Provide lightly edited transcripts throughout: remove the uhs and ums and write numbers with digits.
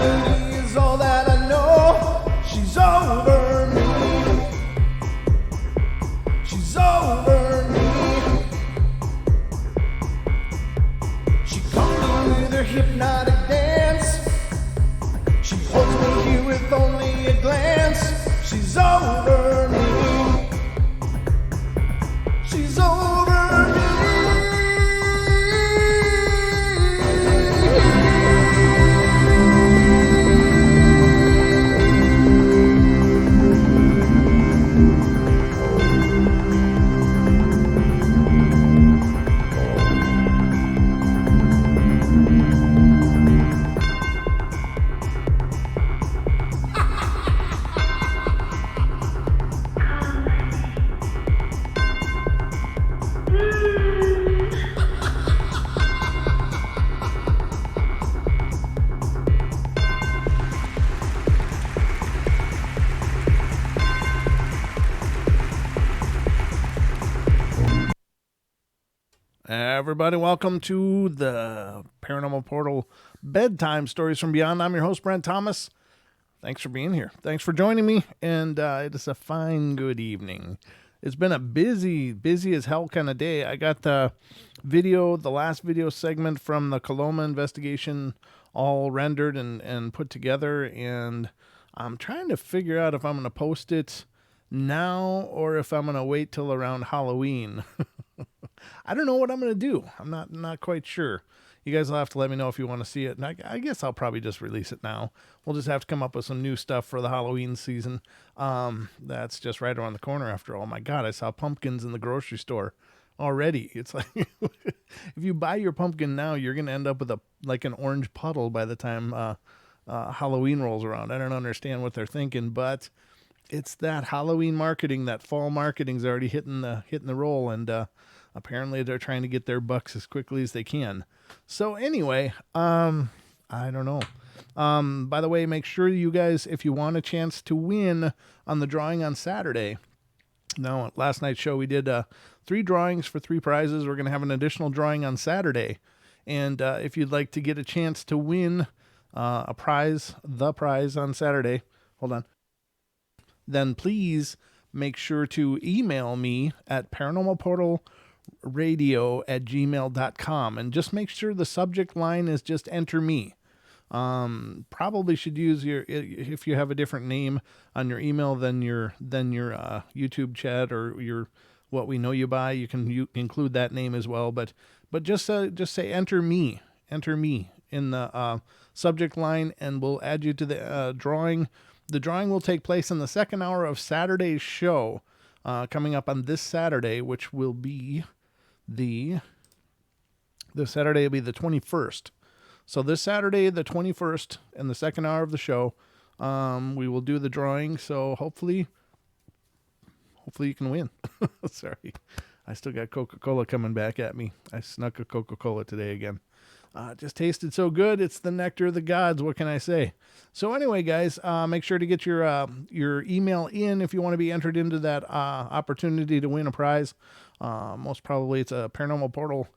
me is all that I know. She's over me. She's over me. She comes with her hypnotic dance. She holds me here with only a glance. She's over me. She's over me. Everybody, welcome to the Paranormal Portal Bedtime Stories from Beyond. I'm your host, Brent Thomas. Thanks for being here. Thanks for joining me, and it is a fine, good evening. It's been a busy as hell kind of day. I got the last video segment from the Coloma investigation all rendered and put together, and I'm trying to figure out if I'm going to post it now or if I'm going to wait till around Halloween. I don't know what I'm going to do. I'm not quite sure. You guys will have to let me know if you want to see it. And I guess I'll probably just release it now. We'll just have to come up with some new stuff for the Halloween season. That's just right around the corner after all. My God, I saw pumpkins in the grocery store already. It's like, if you buy your pumpkin now, you're going to end up with an orange puddle by the time Halloween rolls around. I don't understand what they're thinking, but it's that Halloween marketing, that fall marketing's already hitting the roll, and apparently they're trying to get their bucks as quickly as they can. So anyway, I don't know. By the way, make sure you guys, if you want a chance to win on the drawing on Saturday. Now, at last night's show, we did 3 drawings for 3 prizes. We're going to have an additional drawing on Saturday. And if you'd like to get a chance to win the prize on Saturday, hold on, then please make sure to email me at paranormalportalradio@gmail.com, and just make sure the subject line is just enter me. Probably should use if you have a different name on your email than your YouTube chat or your what we know you by, you can include that name as well, but just say enter me in the subject line, and we'll add you to the drawing. The drawing will take place in the second hour of Saturday's show, coming up on this Saturday, which will be the 21st. So this Saturday, the 21st, in the second hour of the show, we will do the drawing. So hopefully you can win. Sorry, I still got Coca-Cola coming back at me. I snuck a Coca-Cola today again. It just tasted so good. It's the nectar of the gods. What can I say? So anyway, guys, make sure to get your email in if you want to be entered into that opportunity to win a prize. Most probably it's a Paranormal Portal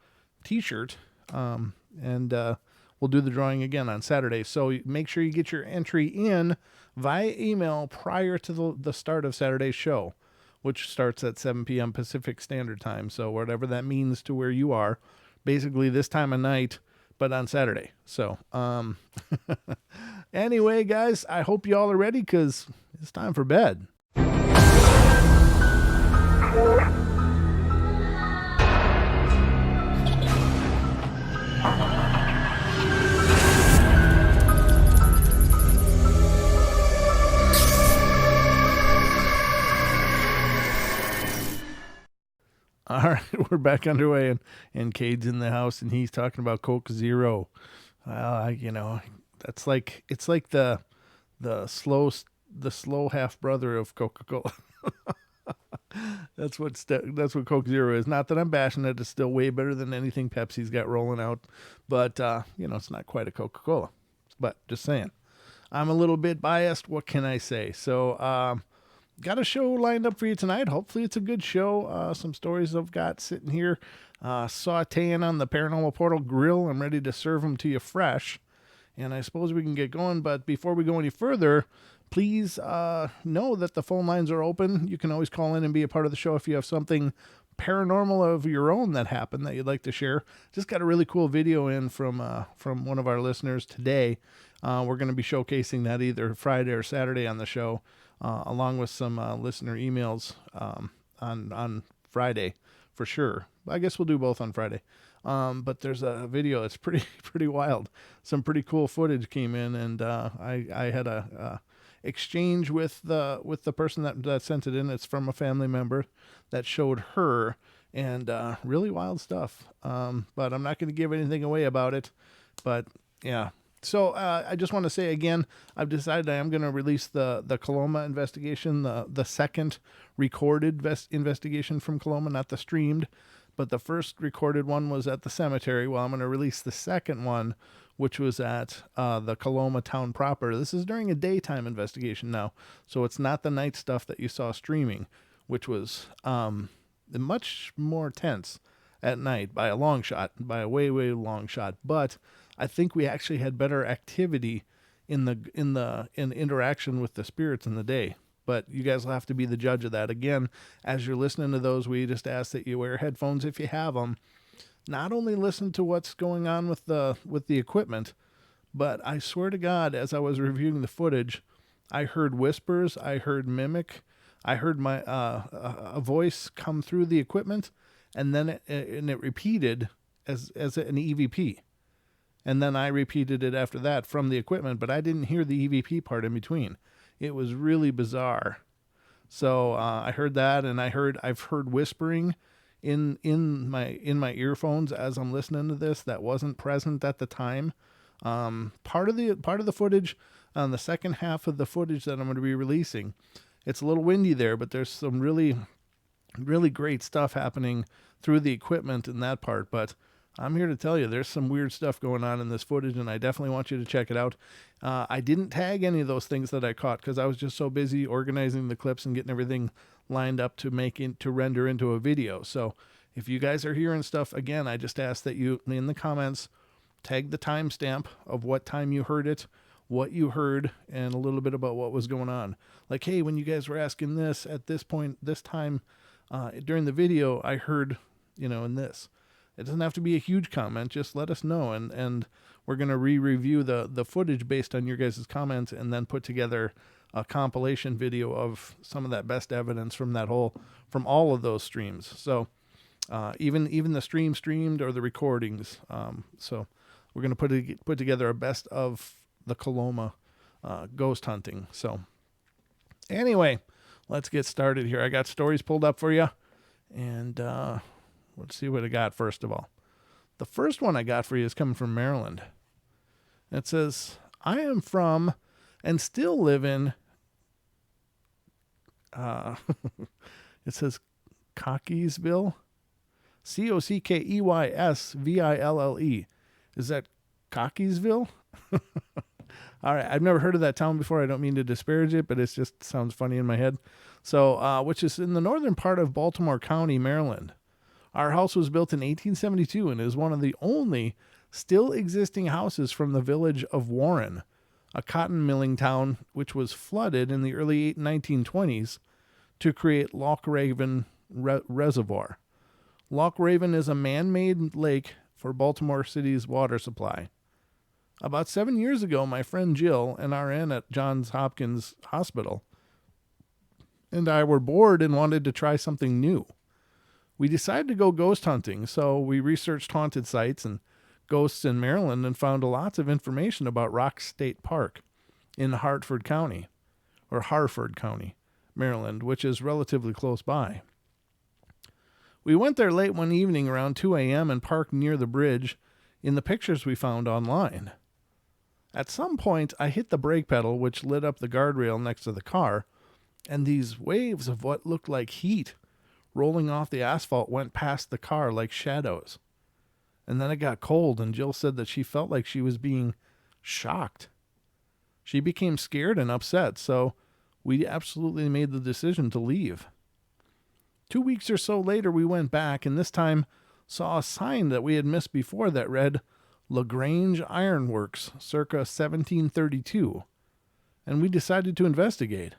t-shirt. And we'll do the drawing again on Saturday. So make sure you get your entry in via email prior to the start of Saturday's show, which starts at 7 p.m. Pacific Standard Time. So whatever that means to where you are, basically this time of night, but on Saturday. So, anyway, guys, I hope you all are ready, because it's time for bed. All right, we're back underway, and Cade's in the house, and he's talking about Coke Zero. It's like the slow half brother of Coca-Cola. That's what Coke Zero is. Not that I'm bashing it; it's still way better than anything Pepsi's got rolling out. But it's not quite a Coca-Cola. But just saying, I'm a little bit biased. What can I say? So, got a show lined up for you tonight. Hopefully it's a good show. Some stories I've got sitting here sauteing on the Paranormal Portal grill. I'm ready to serve them to you fresh. And I suppose we can get going, but before we go any further, please know that the phone lines are open. You can always call in and be a part of the show if you have something paranormal of your own that happened that you'd like to share. Just got a really cool video in from one of our listeners today. We're going to be showcasing that either Friday or Saturday on the show, along with some listener emails on Friday for sure. I guess we'll do both on Friday. But there's a video that's pretty wild. Some pretty cool footage came in, and I had a exchange with the person that sent it in. It's from a family member that showed her, and really wild stuff. But I'm not going to give anything away about it. But yeah. So I just want to say again, I've decided I am going to release the Coloma investigation, the second recorded investigation from Coloma, not the streamed, but the first recorded one was at the cemetery. Well, I'm going to release the second one, which was at the Coloma town proper. This is during a daytime investigation now, so it's not the night stuff that you saw streaming, which was much more tense at night by a long shot, by a way long shot. But I think we actually had better activity in interaction with the spirits in the day. But you guys will have to be the judge of that. Again, as you're listening to those, we just ask that you wear headphones if you have them. Not only listen to what's going on with the equipment, but I swear to God, as I was reviewing the footage, I heard whispers, I heard mimic, I heard my a voice come through the equipment, and then it repeated as an EVP. And then I repeated it after that from the equipment, but I didn't hear the EVP part in between. It was really bizarre. So I heard that, and I've heard whispering in my earphones as I'm listening to this that wasn't present at the time. Part of the footage on the second half of the footage that I'm going to be releasing, it's a little windy there, but there's some really, really great stuff happening through the equipment in that part. But I'm here to tell you there's some weird stuff going on in this footage, and I definitely want you to check it out. I didn't tag any of those things that I caught because I was just so busy organizing the clips and getting everything lined up to render into a video. So if you guys are hearing stuff, again, I just ask that you, in the comments, tag the timestamp of what time you heard it, what you heard, and a little bit about what was going on. Like, hey, when you guys were asking this at this point, this time during the video, I heard, in this. It doesn't have to be a huge comment. Just let us know, and we're going to re-review the footage based on your guys' comments, and then put together a compilation video of some of that best evidence from all of those streams. So even the streamed or the recordings. So we're going to put together a best of the Coloma ghost hunting. So anyway, let's get started here. I got stories pulled up for you, and let's see what I got first of all. The first one I got for you is coming from Maryland. It says, I am from and still live in, it says Cockeysville, Cockeysville. Is that Cockeysville? All right. I've never heard of that town before. I don't mean to disparage it, but it just sounds funny in my head. So, which is in the northern part of Baltimore County, Maryland. Our house was built in 1872 and is one of the only still existing houses from the village of Warren, a cotton milling town which was flooded in the early 1920s to create Loch Raven Reservoir. Loch Raven is a man-made lake for Baltimore City's water supply. About 7 years ago, my friend Jill, an RN at Johns Hopkins Hospital, and I were bored and wanted to try something new. We decided to go ghost hunting, so we researched haunted sites and ghosts in Maryland and found lots of information about Rock State Park in Harford County, Maryland, which is relatively close by. We went there late one evening around 2 a.m. and parked near the bridge in the pictures we found online. At some point, I hit the brake pedal, which lit up the guardrail next to the car, and these waves of what looked like heat rolling off the asphalt went past the car like shadows. And then it got cold, and Jill said that she felt like she was being shocked. She became scared and upset, so we absolutely made the decision to leave. 2 weeks or so later, we went back, and this time saw a sign that we had missed before that read, LaGrange Ironworks, circa 1732, and we decided to investigate.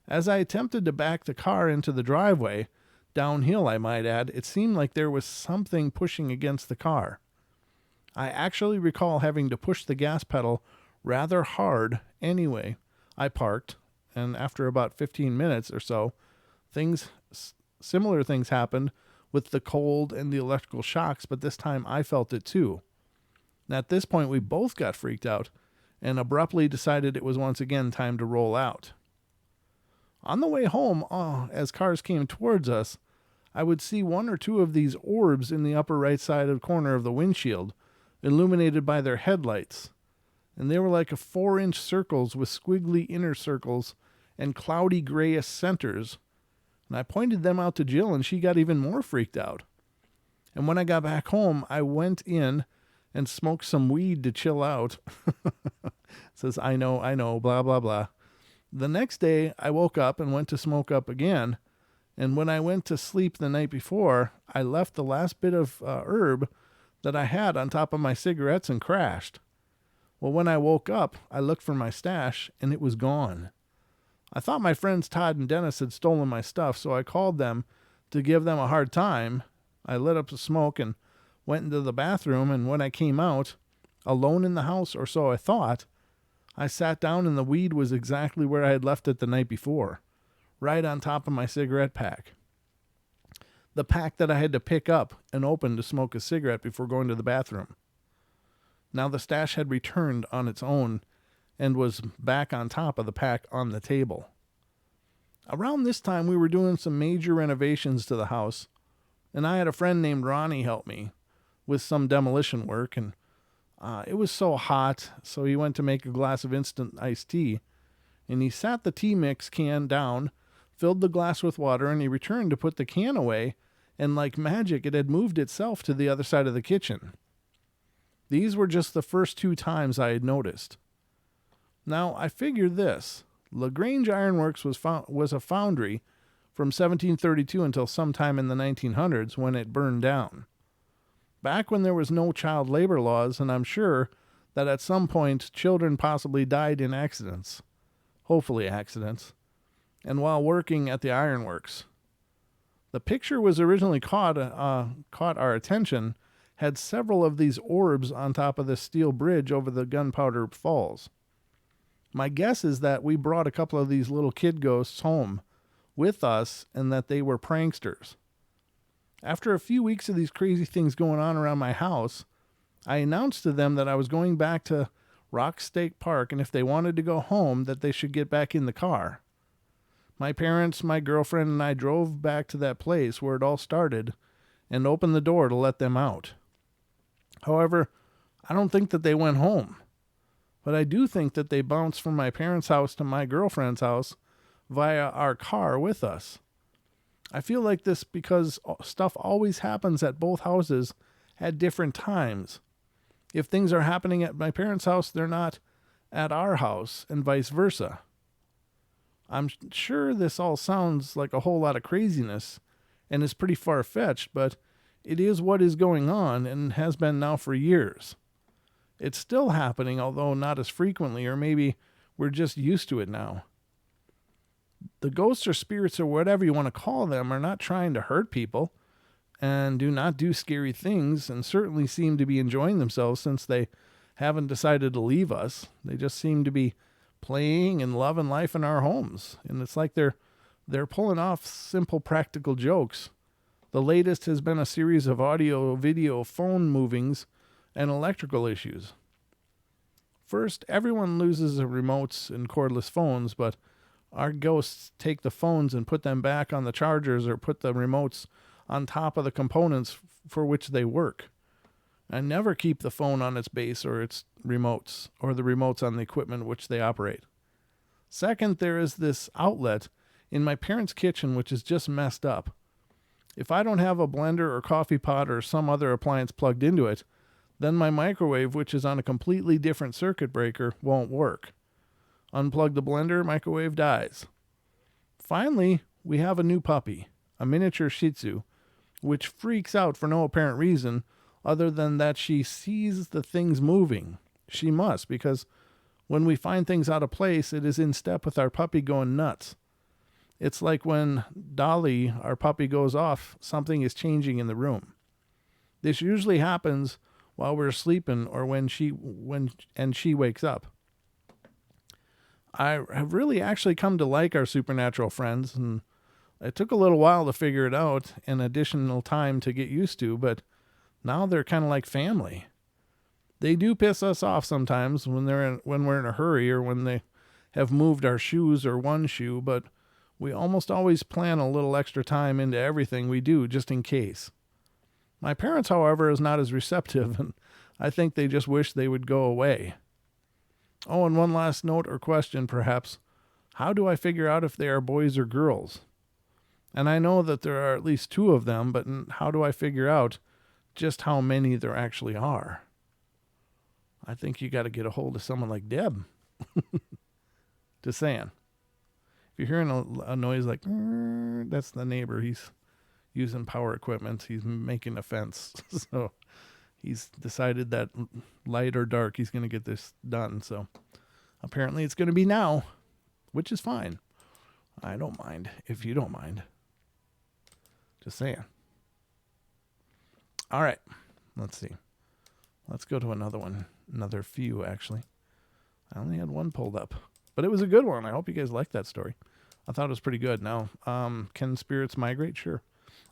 As I attempted to back the car into the driveway, downhill I might add, it seemed like there was something pushing against the car. I actually recall having to push the gas pedal rather hard. Anyway, I parked, and after about 15 minutes or so, similar things happened with the cold and the electrical shocks, but this time I felt it too. And at this point, we both got freaked out and abruptly decided it was once again time to roll out. On the way home, as cars came towards us, I would see one or two of these orbs in the upper right side of the corner of the windshield, illuminated by their headlights. And they were like 4-inch circles with squiggly inner circles and cloudy grayish centers. And I pointed them out to Jill, and she got even more freaked out. And when I got back home, I went in and smoked some weed to chill out. Says, I know, blah, blah, blah. The next day, I woke up and went to smoke up again. And when I went to sleep the night before, I left the last bit of herb that I had on top of my cigarettes and crashed. Well, when I woke up, I looked for my stash, and it was gone. I thought my friends Todd and Dennis had stolen my stuff, so I called them to give them a hard time. I lit up the smoke and went into the bathroom, and when I came out, alone in the house, or so I thought, I sat down and the weed was exactly where I had left it the night before, right on top of my cigarette pack. The pack that I had to pick up and open to smoke a cigarette before going to the bathroom. Now the stash had returned on its own and was back on top of the pack on the table. Around this time, we were doing some major renovations to the house, and I had a friend named Ronnie help me with some demolition work, and it was so hot, so he went to make a glass of instant iced tea, and he sat the tea mix can down, filled the glass with water, and he returned to put the can away, and like magic, it had moved itself to the other side of the kitchen. These were just the first 2 times I had noticed. Now, I figured this. LaGrange Ironworks was a foundry from 1732 until sometime in the 1900s when it burned down. Back when there was no child labor laws, and I'm sure that at some point children possibly died in accidents. Hopefully accidents. And while working at the ironworks. The picture was originally caught our attention, had several of these orbs on top of the steel bridge over the Gunpowder Falls. My guess is that we brought a couple of these little kid ghosts home with us and that they were pranksters. After a few weeks of these crazy things going on around my house, I announced to them that I was going back to Rock State Park, and if they wanted to go home, that they should get back in the car. My parents, my girlfriend, and I drove back to that place where it all started and opened the door to let them out. However, I don't think that they went home, but I do think that they bounced from my parents' house to my girlfriend's house via our car with us. I feel like this because stuff always happens at both houses at different times. If things are happening at my parents' house, they're not at our house, and vice versa. I'm sure this all sounds like a whole lot of craziness and is pretty far-fetched, but it is what is going on and has been now for years. It's still happening, although not as frequently, or maybe we're just used to it now. The ghosts or spirits or whatever you want to call them are not trying to hurt people and do not do scary things, and certainly seem to be enjoying themselves since they haven't decided to leave us. They just seem to be playing and loving life in our homes, and it's like they're pulling off simple practical jokes. The latest has been a series of audio, video, phone movings, and electrical issues. First, everyone loses their remotes and cordless phones, but our ghosts take the phones and put them back on the chargers or put the remotes on top of the components for which they work. And never keep the phone on its base or its remotes, or the remotes on the equipment which they operate. Second, there is this outlet in my parents' kitchen which is just messed up. If I don't have a blender or coffee pot or some other appliance plugged into it, then my microwave, which is on a completely different circuit breaker, won't work. Unplug the blender, microwave dies. Finally, we have a new puppy, a miniature Shih Tzu, which freaks out for no apparent reason, other than that she sees the things moving. She must, because when we find things out of place, it is in step with our puppy going nuts. It's like when Dolly, our puppy, goes off, something is changing in the room. This usually happens while we're sleeping or when she wakes up. I have really actually come to like our supernatural friends, and it took a little while to figure it out and additional time to get used to, but now they're kind of like family. They do piss us off sometimes when we're in a hurry or when they have moved our shoes or one shoe, but we almost always plan a little extra time into everything we do just in case. My parents, however, is not as receptive, and I think they just wish they would go away. Oh, and one last note or question, perhaps. How do I figure out if they are boys or girls? And I know that there are at least 2 of them, but how do I figure out just how many there actually are? I think you got to get a hold of someone like Deb. Just saying. If you're hearing a noise like, that's the neighbor. He's using power equipment. He's making a fence. So he's decided that light or dark, he's going to get this done. So apparently it's going to be now, which is fine. I don't mind if you don't mind. Just saying. All right. Let's see. Let's go to another one. Another few, actually. I only had one pulled up, but it was a good one. I hope you guys liked that story. I thought it was pretty good. Now, can spirits migrate? Sure.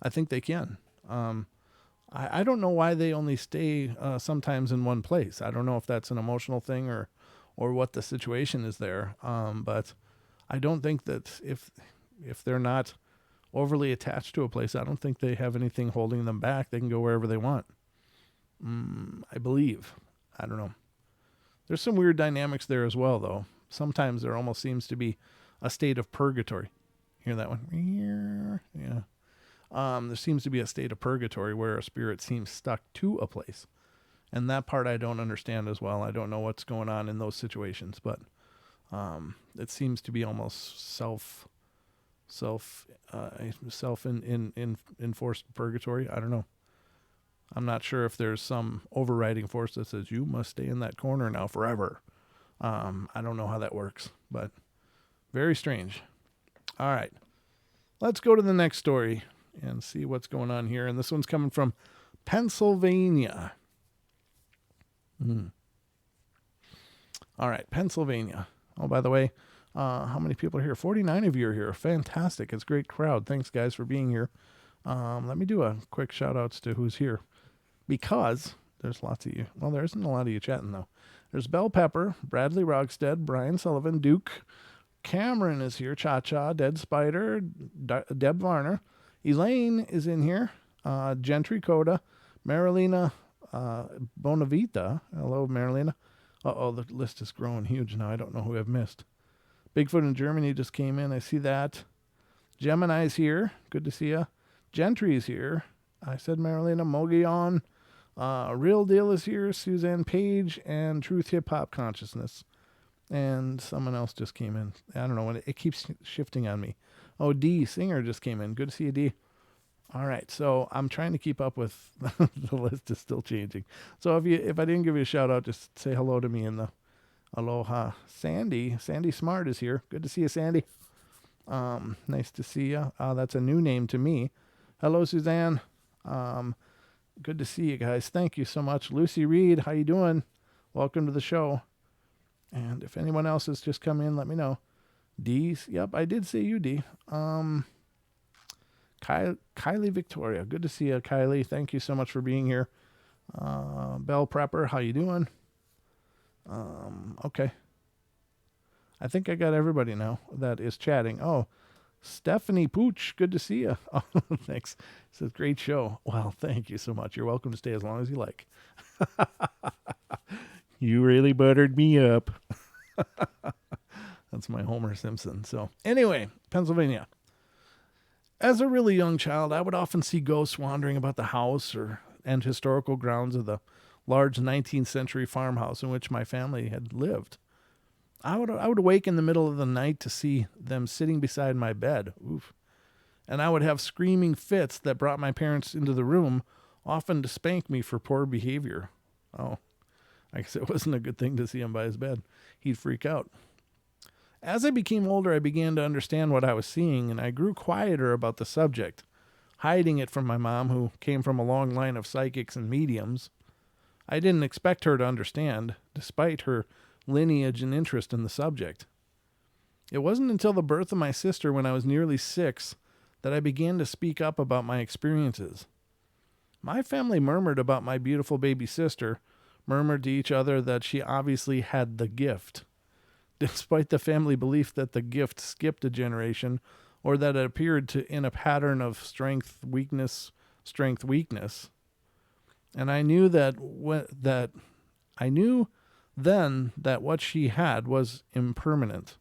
I think they can. I don't know why they only stay sometimes in one place. I don't know if that's an emotional thing or what the situation is there. But I don't think that if they're not overly attached to a place, I don't think they have anything holding them back. They can go wherever they want. I believe. I don't know. There's some weird dynamics there as well, though. Sometimes there almost seems to be a state of purgatory. Hear that one? Yeah. There seems to be a state of purgatory where a spirit seems stuck to a place. And that part I don't understand as well. I don't know what's going on in those situations, but it seems to be almost enforced purgatory. I don't know. I'm not sure if there's some overriding force that says you must stay in that corner now forever. I don't know how that works, but very strange. All right. Let's go to the next story and see what's going on here. And this one's coming from Pennsylvania. All right, Pennsylvania. Oh, by the way, how many people are here? 49 of you are here. Fantastic. It's a great crowd. Thanks, guys, for being here. Let me do a quick shout-outs to who's here, because there's lots of you. Well, there isn't a lot of you chatting, though. There's Bell Pepper, Bradley Rogstead, Brian Sullivan, Duke, Cameron is here, Cha-Cha, Dead Spider, Deb Varner, Elaine is in here, Gentry Coda, Marilena Bonavita. Hello, Marilena. Uh-oh, the list is growing huge now. I don't know who I've missed. Bigfoot in Germany just came in. I see that. Gemini's here. Good to see you. Gentry's here. I said Marilena. Mogion. Real Deal is here. Suzanne Page and Truth Hip Hop Consciousness. And someone else just came in. I don't know. It keeps shifting on me. Oh, D. Singer just came in. Good to see you, D. All right. So I'm trying to keep up with the list is still changing. So if I didn't give you a shout out, just say hello to me in the aloha. Sandy Smart is here. Good to see you, Sandy. Nice to see you. That's a new name to me. Hello, Suzanne. Good to see you guys. Thank you so much. Lucy Reed, how you doing? Welcome to the show. And if anyone else has just come in, let me know. D, yep, I did see you, D. Kylie Victoria, good to see you, Kylie. Thank you so much for being here. Bell Prepper, how you doing? Okay. I think I got everybody now that is chatting. Oh, Stephanie Pooch, good to see you. Oh, thanks. It's a great show. Well, thank you so much. You're welcome to stay as long as you like. You really buttered me up. That's my Homer Simpson. So anyway, Pennsylvania. As a really young child, I would often see ghosts wandering about the house and historical grounds of the large 19th century farmhouse in which my family had lived. I would awake in the middle of the night to see them sitting beside my bed. Oof. And I would have screaming fits that brought my parents into the room, often to spank me for poor behavior. Oh, I guess it wasn't a good thing to see him by his bed. He'd freak out. As I became older, I began to understand what I was seeing, and I grew quieter about the subject, hiding it from my mom, who came from a long line of psychics and mediums. I didn't expect her to understand, despite her lineage and interest in the subject. It wasn't until the birth of my sister, when I was nearly 6, that I began to speak up about my experiences. My family murmured about my beautiful baby sister, murmured to each other that she obviously had the gift, despite the family belief that the gift skipped a generation, or that it appeared in a pattern of strength, weakness. And I knew then that what she had was impermanent,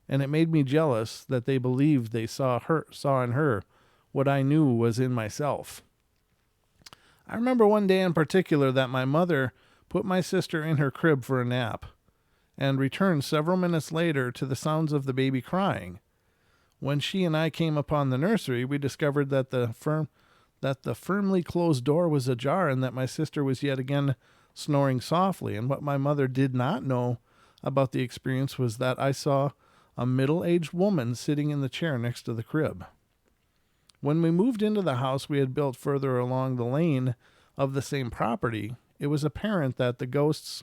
and it made me jealous that they believed they saw in her what I knew was in myself. I remember one day in particular that my mother put my sister in her crib for a nap, and returned several minutes later to the sounds of the baby crying. When she and I came upon the nursery, we discovered that the firmly closed door was ajar, and that my sister was yet again snoring softly. And what my mother did not know about the experience was that I saw a middle-aged woman sitting in the chair next to the crib. When we moved into the house we had built further along the lane of the same property, it was apparent that the ghosts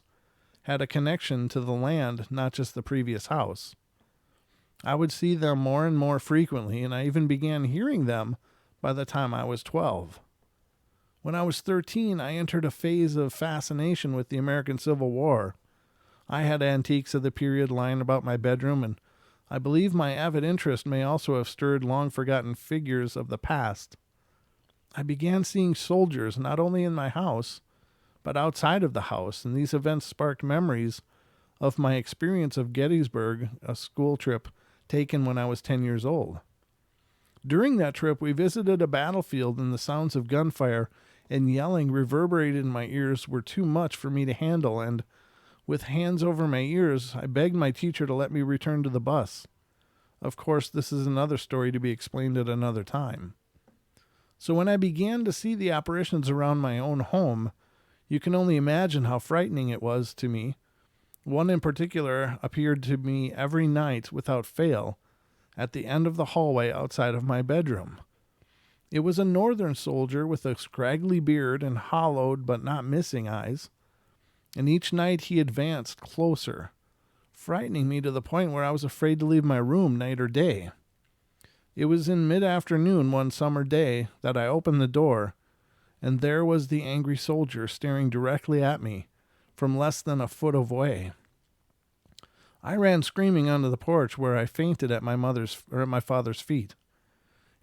had a connection to the land, not just the previous house. I would see them more and more frequently, and I even began hearing them by the time I was 12. When I was 13, I entered a phase of fascination with the American Civil War. I had antiques of the period lying about my bedroom, and I believe my avid interest may also have stirred long-forgotten figures of the past. I began seeing soldiers not only in my house, but outside of the house, and these events sparked memories of my experience of Gettysburg, a school trip taken when I was 10 years old. During that trip, we visited a battlefield, and the sounds of gunfire and yelling reverberated in my ears were too much for me to handle, and with hands over my ears, I begged my teacher to let me return to the bus. Of course, this is another story to be explained at another time. So when I began to see the apparitions around my own home, you can only imagine how frightening it was to me. One in particular appeared to me every night without fail at the end of the hallway outside of my bedroom. It was a northern soldier with a scraggly beard and hollowed but not missing eyes, and each night he advanced closer, frightening me to the point where I was afraid to leave my room night or day. It was in mid-afternoon one summer day that I opened the door, and there was the angry soldier staring directly at me from less than a foot away. I ran screaming onto the porch, where I fainted at my father's feet.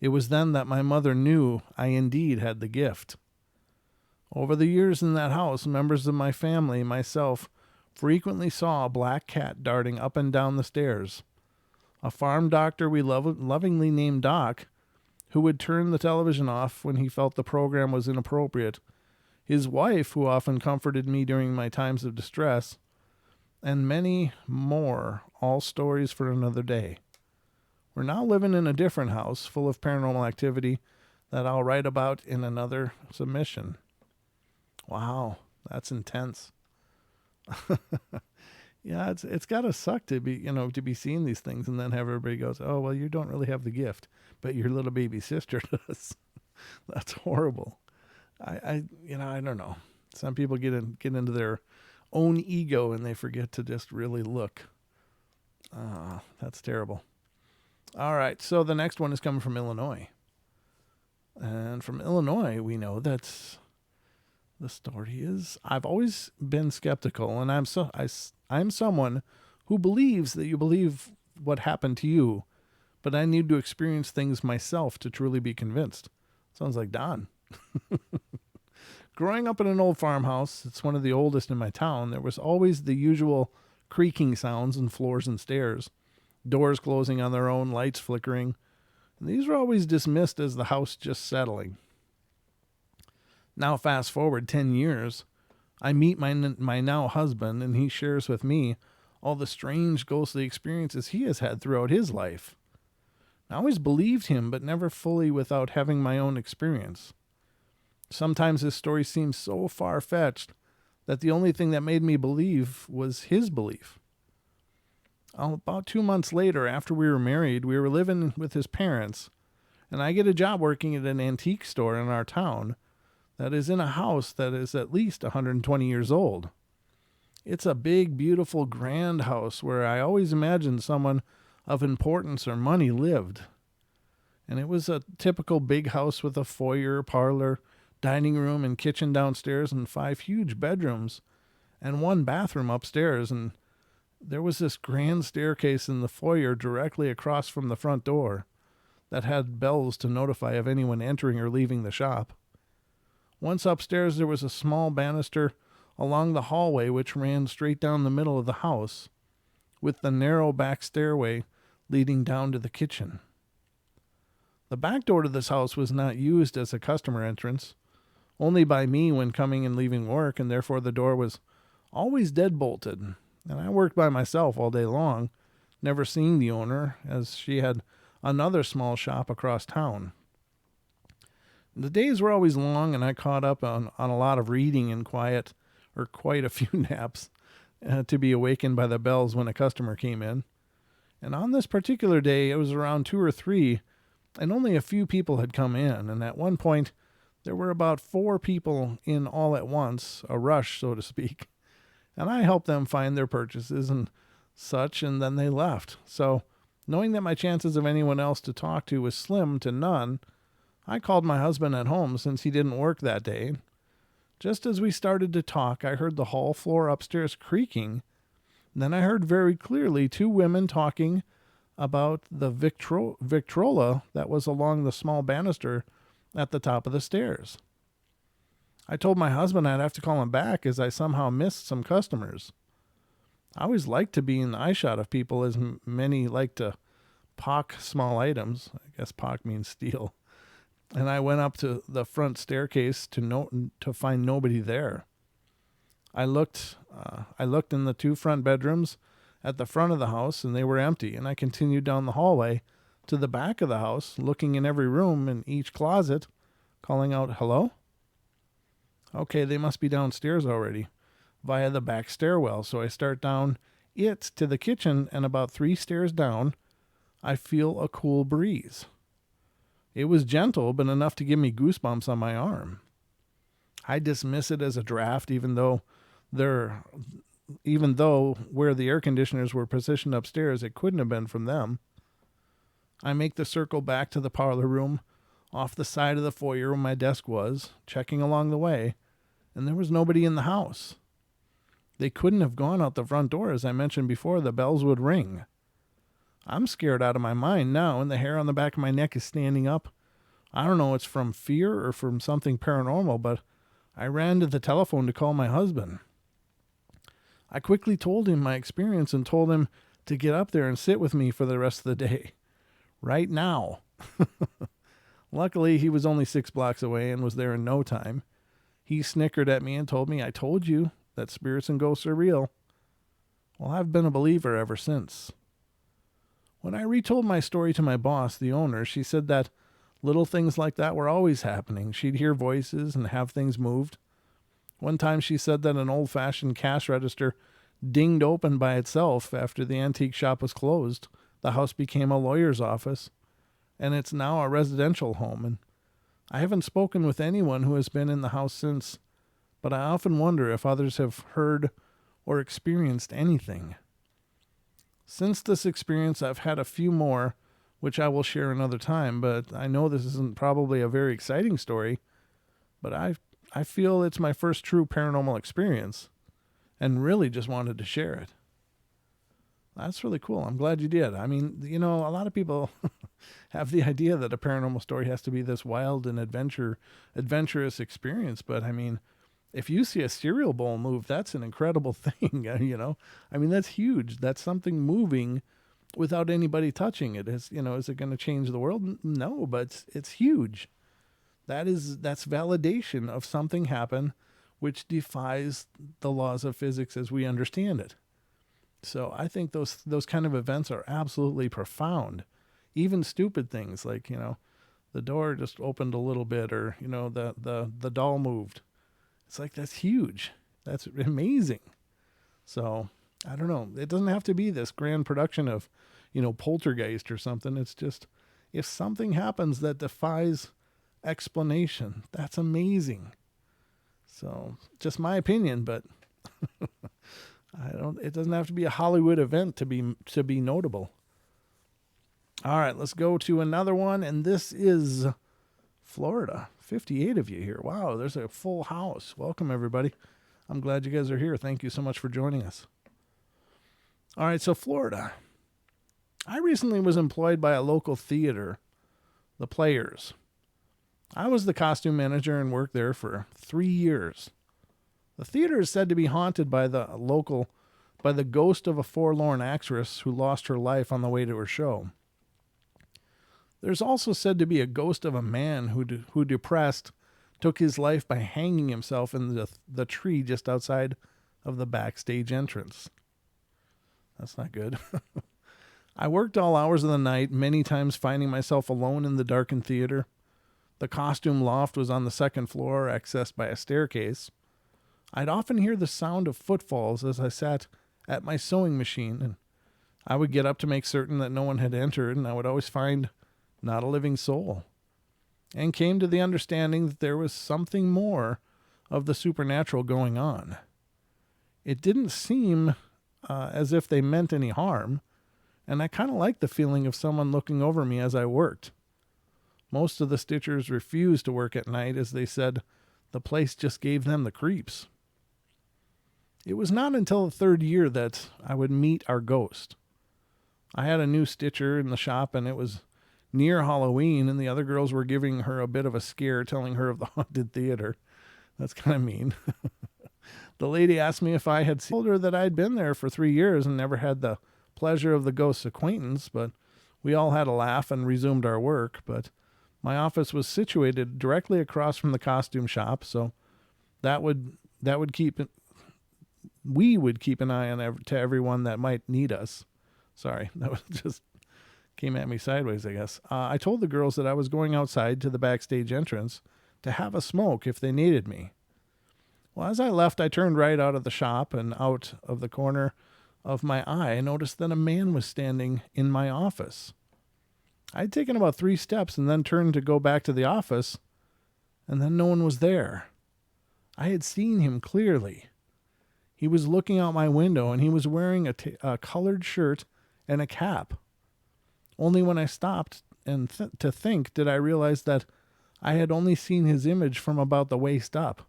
It was then that my mother knew I indeed had the gift. Over the years in that house, members of my family and myself frequently saw a black cat darting up and down the stairs. A farm doctor we lovingly named Doc, who would turn the television off when he felt the program was inappropriate, his wife, who often comforted me during my times of distress, and many more, all stories for another day. We're now living in a different house full of paranormal activity that I'll write about in another submission. Wow, that's intense. Yeah, it's gotta suck to be seeing these things and then have everybody goes, oh, well, you don't really have the gift, but your little baby sister does. That's horrible. I don't know. Some people get into their own ego and they forget to just really look. That's terrible. All right, so the next one is coming from Illinois. And from Illinois, we know that the story is, I've always been skeptical, and I'm someone who believes that you believe what happened to you, but I need to experience things myself to truly be convinced. Sounds like Don. Growing up in an old farmhouse, it's one of the oldest in my town, there was always the usual creaking sounds in floors and stairs, doors closing on their own, lights flickering, and these were always dismissed as the house just settling. Now fast forward 10 years, I meet my now husband, and he shares with me all the strange ghostly experiences he has had throughout his life. I always believed him, but never fully without having my own experience. Sometimes this story seems so far-fetched that the only thing that made me believe was his belief. About 2 months later, after we were married, we were living with his parents, and I get a job working at an antique store in our town that is in a house that is at least 120 years old. It's a big, beautiful, grand house where I always imagined someone of importance or money lived. And it was a typical big house with a foyer, parlor, dining room, and kitchen downstairs, and 5 huge bedrooms, and 1 bathroom upstairs. And there was this grand staircase in the foyer directly across from the front door that had bells to notify of anyone entering or leaving the shop. Once upstairs, there was a small banister along the hallway which ran straight down the middle of the house, with the narrow back stairway leading down to the kitchen. The back door to this house was not used as a customer entrance, only by me when coming and leaving work, and therefore the door was always deadbolted, and I worked by myself all day long, never seeing the owner, as she had another small shop across town. The days were always long, and I caught up on a lot of reading and quite a few naps to be awakened by the bells when a customer came in. And on this particular day, it was around 2 or 3, and only a few people had come in, and at one point, there were about 4 people in all at once, a rush, so to speak, and I helped them find their purchases and such, and then they left. So, knowing that my chances of anyone else to talk to was slim to none, I called my husband at home since he didn't work that day. Just as we started to talk, I heard the hall floor upstairs creaking. Then I heard very clearly 2 women talking about the Victrola that was along the small banister at the top of the stairs. I told my husband I'd have to call him back as I somehow missed some customers. I always like to be in the eyeshot of people, as many like to pock small items. I guess pock means steal. And I went up to the front staircase to find nobody there. I looked in the 2 front bedrooms at the front of the house, and they were empty. And I continued down the hallway to the back of the house, looking in every room and each closet, calling out, "Hello?" Okay, they must be downstairs already, via the back stairwell. So I start down it to the kitchen, and about 3 stairs down, I feel a cool breeze. It was gentle, but enough to give me goosebumps on my arm. I dismiss it as a draft, even though where the air conditioners were positioned upstairs, it couldn't have been from them. I make the circle back to the parlor room, off the side of the foyer where my desk was, checking along the way, and there was nobody in the house. They couldn't have gone out the front door. As I mentioned before, the bells would ring. I'm scared out of my mind now, and the hair on the back of my neck is standing up. I don't know if it's from fear or from something paranormal, but I ran to the telephone to call my husband. I quickly told him my experience and told him to get up there and sit with me for the rest of the day. Right now. Luckily, he was only 6 blocks away and was there in no time. He snickered at me and told me, "I told you that spirits and ghosts are real." Well, I've been a believer ever since. When I retold my story to my boss, the owner, she said that little things like that were always happening. She'd hear voices and have things moved. One time she said that an old-fashioned cash register dinged open by itself after the antique shop was closed. The house became a lawyer's office, and it's now a residential home. And I haven't spoken with anyone who has been in the house since, but I often wonder if others have heard or experienced anything. Since this experience, I've had a few more, which I will share another time, but I know this isn't probably a very exciting story, but I feel it's my first true paranormal experience and really just wanted to share it. That's really cool. I'm glad you did. I mean, a lot of people have the idea that a paranormal story has to be this wild and adventurous experience, but I mean, if you see a cereal bowl move, that's an incredible thing, I mean, that's huge. That's something moving without anybody touching it. Is it going to change the world? No, but it's huge. That's validation of something happen which defies the laws of physics as we understand it. So I think those kind of events are absolutely profound. Even stupid things like, the door just opened a little bit, or, the doll moved. It's like, that's huge. That's amazing. So I don't know. It doesn't have to be this grand production of, Poltergeist or something. It's just, if something happens that defies explanation, that's amazing. So just my opinion, but it doesn't have to be a Hollywood event to be notable. All right, let's go to another one, and this is Florida. 58 of you here. Wow, there's a full house. Welcome, everybody. I'm glad you guys are here. Thank you so much for joining us. All right, so Florida. I recently was employed by a local theater, the Players. I was the costume manager and worked there for 3 years. The theater is said to be haunted by the ghost of a forlorn actress who lost her life on the way to her show. There's also said to be a ghost of a man who depressed, took his life by hanging himself in the tree just outside of the backstage entrance. That's not good. I worked all hours of the night, many times finding myself alone in the darkened theater. The costume loft was on the second floor, accessed by a staircase. I'd often hear the sound of footfalls as I sat at my sewing machine, and I would get up to make certain that no one had entered, and I would always find not a living soul, and came to the understanding that there was something more of the supernatural going on. It didn't seem as if they meant any harm, and I kind of liked the feeling of someone looking over me as I worked. Most of the stitchers refused to work at night, as they said the place just gave them the creeps. It was not until the third year that I would meet our ghost. I had a new stitcher in the shop, and it was near Halloween, and the other girls were giving her a bit of a scare, telling her of the haunted theater. That's kind of mean. The lady asked me if I had told her that I'd been there for 3 years and never had the pleasure of the ghost's acquaintance, but we all had a laugh and resumed our work. But my office was situated directly across from the costume shop, so we would keep an eye on to everyone that might need us. Sorry, that was just came at me sideways, I guess. I told the girls that I was going outside to the backstage entrance to have a smoke if they needed me. Well, as I left, I turned right out of the shop, and out of the corner of my eye, I noticed that a man was standing in my office. I'd taken about 3 steps and then turned to go back to the office, and then no one was there. I had seen him clearly. He was looking out my window, and he was wearing a colored shirt and a cap. Only when I stopped and to think did I realize that I had only seen his image from about the waist up,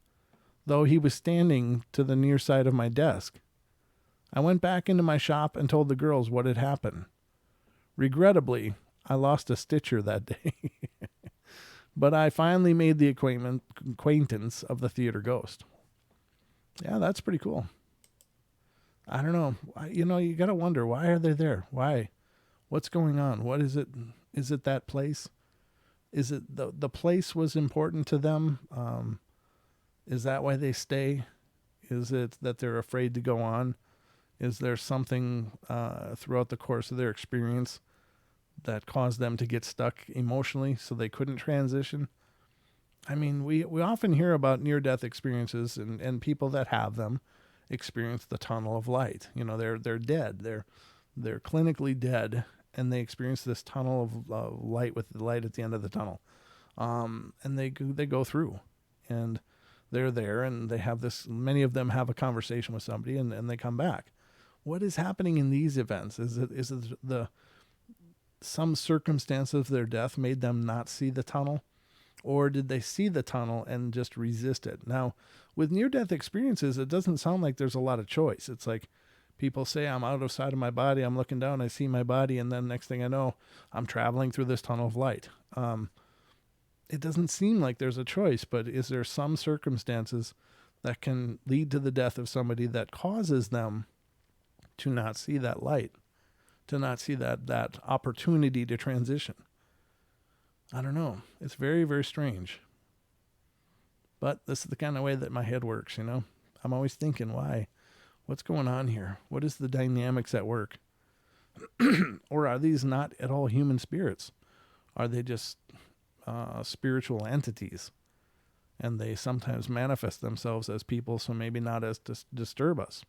though he was standing to the near side of my desk. I went back into my shop and told the girls what had happened. Regrettably, I lost a stitcher that day. But I finally made the acquaintance of the theater ghost. Yeah, that's pretty cool. I don't know. You got to wonder, why are they there? Why? What's going on? What is it? Is it that place? Is it the place was important to them? Is that why they stay? Is it that they're afraid to go on? Is there something throughout the course of their experience that caused them to get stuck emotionally so they couldn't transition? I mean, we often hear about near-death experiences and people that have them experience the tunnel of light. They're dead. They're clinically dead, and they experience this tunnel of light with the light at the end of the tunnel. And they go through, and they're there, and they have this. Many of them have a conversation with somebody, and they come back. What is happening in these events? Is it some circumstance of their death made them not see the tunnel? Or did they see the tunnel and just resist it? Now, with near-death experiences, it doesn't sound like there's a lot of choice. It's like people say, I'm out of sight of my body, I'm looking down, I see my body, and then next thing I know, I'm traveling through this tunnel of light. It doesn't seem like there's a choice, but is there some circumstances that can lead to the death of somebody that causes them to not see that light, to not see that opportunity to transition? I don't know. It's very, very strange. But this is the kind of way that my head works, I'm always thinking, why? What's going on here? What is the dynamics at work? Or are these not at all human spirits? Are they just spiritual entities, and they sometimes manifest themselves as people, so maybe not as disturb us.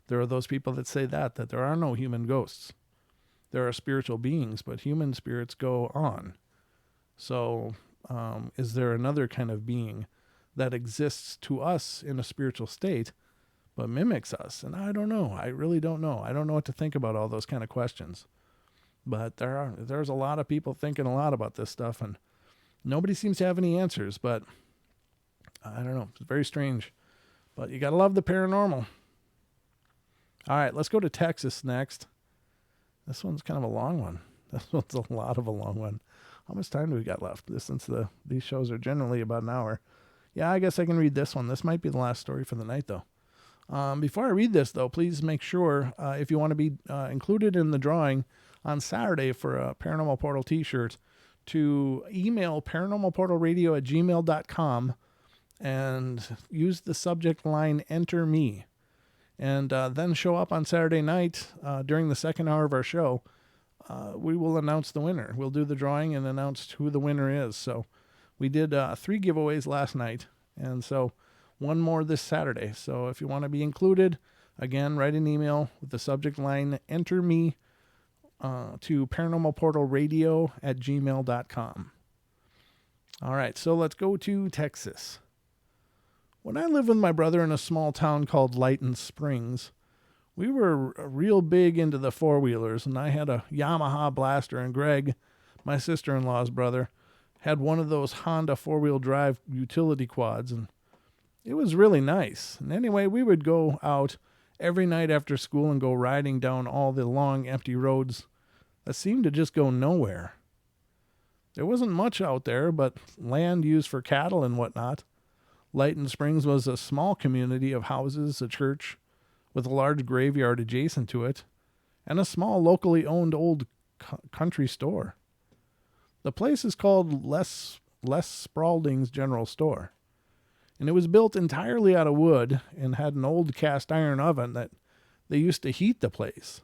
There are those people that say that there are no human ghosts. There are spiritual beings, but human spirits go on. So is there another kind of being that exists to us in a spiritual state but mimics us? And I don't know. I really don't know. I don't know what to think about all those kind of questions. But there's a lot of people thinking a lot about this stuff, and nobody seems to have any answers. But I don't know. It's very strange. But you got to love the paranormal. All right, let's go to Texas next. This one's kind of a long one. This one's a lot of a long one. How much time do we got left? Since these shows are generally about an hour. Yeah, I guess I can read this one. This might be the last story for the night, though. Before I read this, though, please make sure, if you want to be included in the drawing on Saturday for a Paranormal Portal t-shirt, to email paranormalportalradio@gmail.com and use the subject line, Enter Me. And then show up on Saturday night during the second hour of our show. We will announce the winner. We'll do the drawing and announce who the winner is. So we did 3 giveaways last night, and so one more this Saturday. So if you want to be included, again, write an email with the subject line, Enter Me, to paranormalportalradio@gmail.com. All right, so let's go to Texas. When I lived with my brother in a small town called Lighton Springs, we were real big into the four-wheelers, and I had a Yamaha Blaster, and Greg, my sister-in-law's brother, had one of those Honda four-wheel drive utility quads, and it was really nice. And anyway, we would go out every night after school and go riding down all the long, empty roads that seemed to just go nowhere. There wasn't much out there but land used for cattle and whatnot. Lighton Springs was a small community of houses, a church with a large graveyard adjacent to it, and a small locally owned old country store. The place is called Les Spaulding's General Store, and it was built entirely out of wood and had an old cast iron oven that they used to heat the place.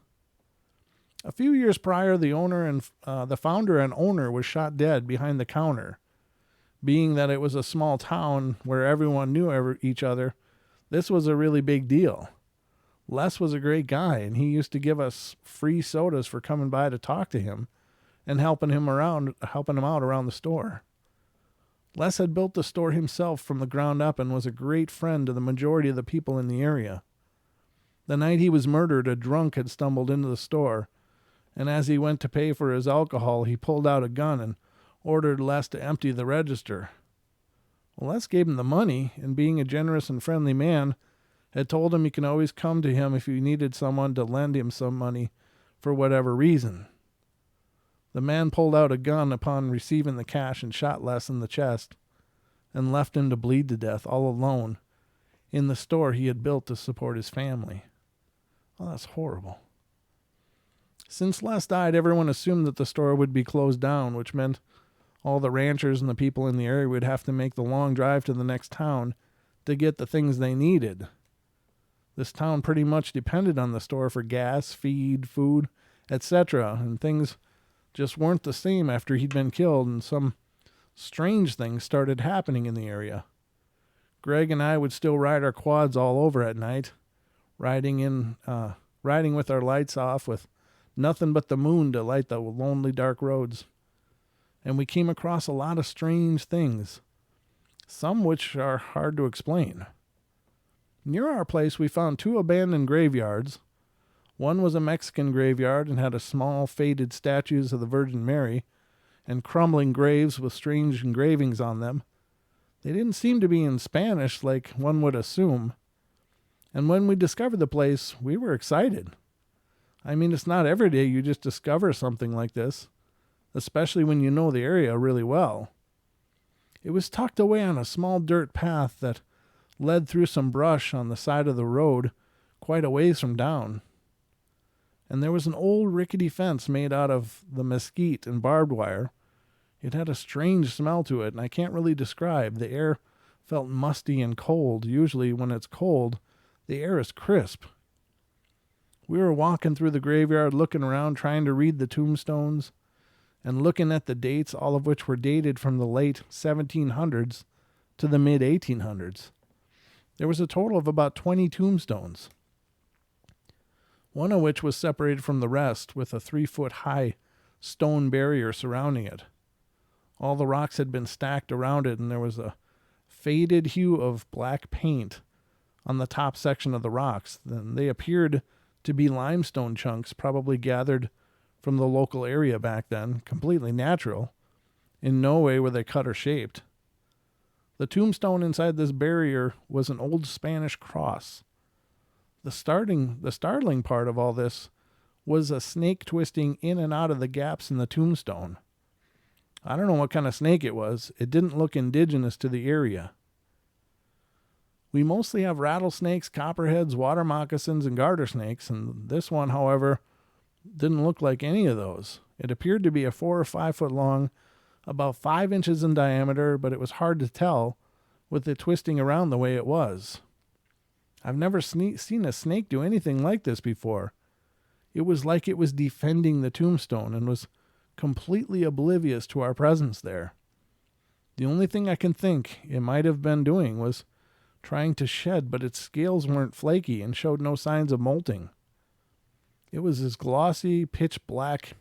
A few years prior, the founder and owner was shot dead behind the counter. Being that it was a small town where everyone knew each other, this was a really big deal. Les was a great guy, and he used to give us free sodas for coming by to talk to him and helping him out around the store. Les had built the store himself from the ground up and was a great friend to the majority of the people in the area. The night he was murdered, a drunk had stumbled into the store, and as he went to pay for his alcohol, he pulled out a gun and ordered Les to empty the register. Well, Les gave him the money, and being a generous and friendly man, had told him he can always come to him if he needed someone to lend him some money for whatever reason. The man pulled out a gun upon receiving the cash and shot Les in the chest and left him to bleed to death all alone in the store he had built to support his family. Oh, that's horrible. Since Les died, everyone assumed that the store would be closed down, which meant all the ranchers and the people in the area would have to make the long drive to the next town to get the things they needed. This town pretty much depended on the store for gas, feed, food, etc., and things just weren't the same after he'd been killed, and some strange things started happening in the area. Greg and I would still ride our quads all over at night, riding with our lights off with nothing but the moon to light the lonely dark roads. And we came across a lot of strange things, some which are hard to explain. Near our place, we found 2 abandoned graveyards. One was a Mexican graveyard and had a small faded statues of the Virgin Mary and crumbling graves with strange engravings on them. They didn't seem to be in Spanish like one would assume. And when we discovered the place, we were excited. I mean, it's not every day you just discover something like this, especially when you know the area really well. It was tucked away on a small dirt path that led through some brush on the side of the road quite a ways from down. And there was an old rickety fence made out of the mesquite and barbed wire. It had a strange smell to it, and I can't really describe. The air felt musty and cold. Usually when it's cold, the air is crisp. We were walking through the graveyard looking around, trying to read the tombstones, And looking at the dates, all of which were dated from the late 1700s to the mid 1800s, there was a total of about 20 tombstones, one of which was separated from the rest with a 3-foot high stone barrier surrounding it. All the rocks had been stacked around it, and there was a faded hue of black paint on the top section of the rocks. Then they appeared to be limestone chunks, probably gathered from the local area back then, completely natural. In no way were they cut or shaped. The tombstone inside this barrier was an old Spanish cross. The startling part of all this was a snake twisting in and out of the gaps in the tombstone. I don't know what kind of snake it was. It didn't look indigenous to the area. We mostly have rattlesnakes, copperheads, water moccasins, and garter snakes, and this one, however, didn't look like any of those. It appeared to be a 4 or 5 foot long, about 5 inches in diameter, but it was hard to tell with it twisting around the way it was. I've never seen a snake do anything like this before. It was like it was defending the tombstone and was completely oblivious to our presence there. The only thing I can think it might have been doing was trying to shed, but its scales weren't flaky and showed no signs of molting. It was as glossy, pitch black,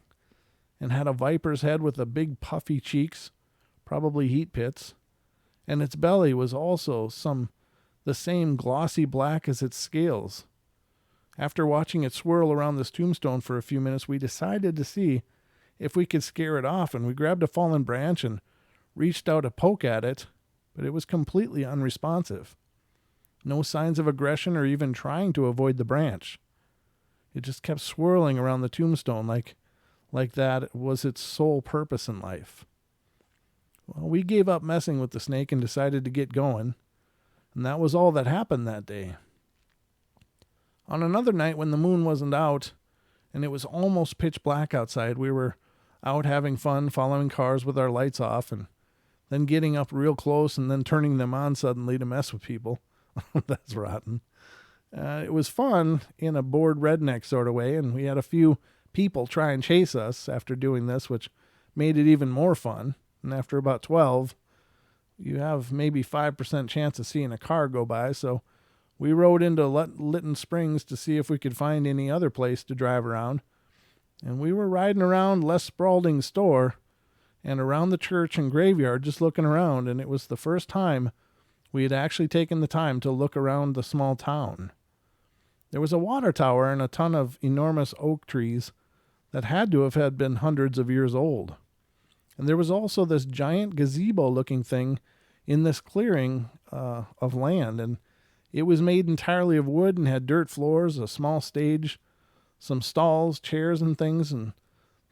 and had a viper's head with a big puffy cheeks, probably heat pits, and its belly was also the same glossy black as its scales. After watching it swirl around this tombstone for a few minutes, we decided to see if we could scare it off, and we grabbed a fallen branch and reached out to poke at it, but it was completely unresponsive. No signs of aggression or even trying to avoid the branch. It just kept swirling around the tombstone like that was its sole purpose in life. Well, we gave up messing with the snake and decided to get going, and that was all that happened that day. On another night when the moon wasn't out and it was almost pitch black outside, we were out having fun, following cars with our lights off, and then getting up real close and then turning them on suddenly to mess with people. That's rotten. It was fun in a bored redneck sort of way, and we had a few people try and chase us after doing this, which made it even more fun. And after about 12, you have maybe 5% chance of seeing a car go by, so we rode into Lytton Springs to see if we could find any other place to drive around. And we were riding around Les Spaulding's store and around the church and graveyard just looking around, and it was the first time we had actually taken the time to look around the small town. There was a water tower and a ton of enormous oak trees that had to have been hundreds of years old. And there was also this giant gazebo-looking thing in this clearing of land, and it was made entirely of wood and had dirt floors, a small stage, some stalls, chairs, and things, and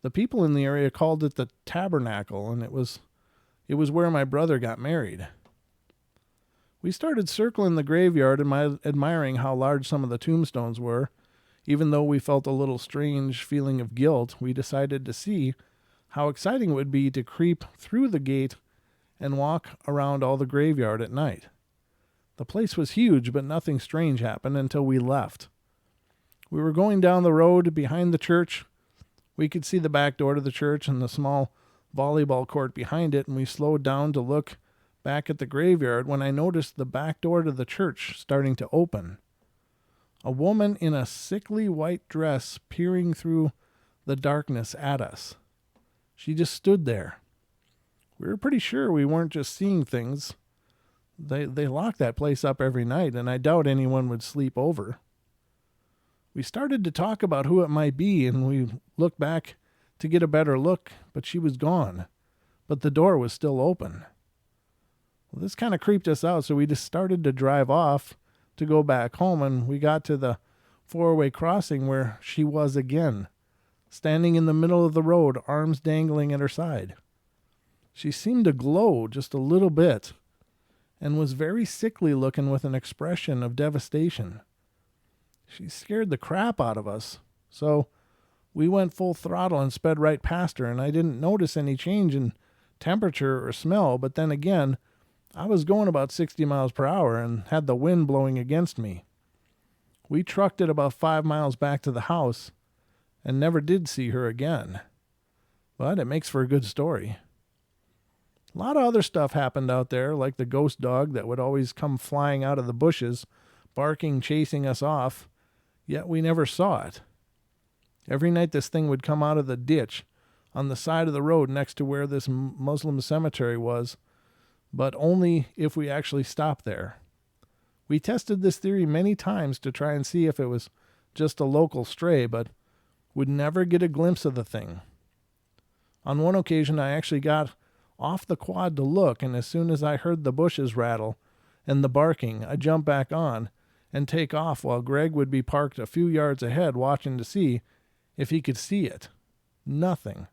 the people in the area called it the Tabernacle, and it was where my brother got married. We started circling the graveyard, admiring how large some of the tombstones were. Even though we felt a little strange feeling of guilt, we decided to see how exciting it would be to creep through the gate and walk around all the graveyard at night. The place was huge, but nothing strange happened until we left. We were going down the road behind the church. We could see the back door to the church and the small volleyball court behind it, and we slowed down to look back at the graveyard when I noticed the back door to the church starting to open. A woman in a sickly white dress peering through the darkness at us. She just stood there. We were pretty sure we weren't just seeing things. They lock that place up every night, and I doubt anyone would sleep over. We started to talk about who it might be, and we looked back to get a better look, but she was gone. But the door was still open. Well, this kind of creeped us out, so we just started to drive off to go back home, and we got to the four-way crossing where she was again, standing in the middle of the road, arms dangling at her side. She seemed to glow just a little bit and was very sickly looking with an expression of devastation. She scared the crap out of us, so we went full throttle and sped right past her, and I didn't notice any change in temperature or smell, but then again, I was going about 60 miles per hour and had the wind blowing against me. We trucked it about 5 miles back to the house and never did see her again. but it makes for a good story. A lot of other stuff happened out there, like the ghost dog that would always come flying out of the bushes, barking, chasing us off, yet we never saw it. Every night this thing would come out of the ditch on the side of the road next to where this Muslim cemetery was, but only if we actually stopped there. We tested this theory many times to try and see if it was just a local stray, but would never get a glimpse of the thing. On one occasion, I actually got off the quad to look, and as soon as I heard the bushes rattle and the barking, I jumped back on and take off while Greg would be parked a few yards ahead watching to see if he could see it. Nothing.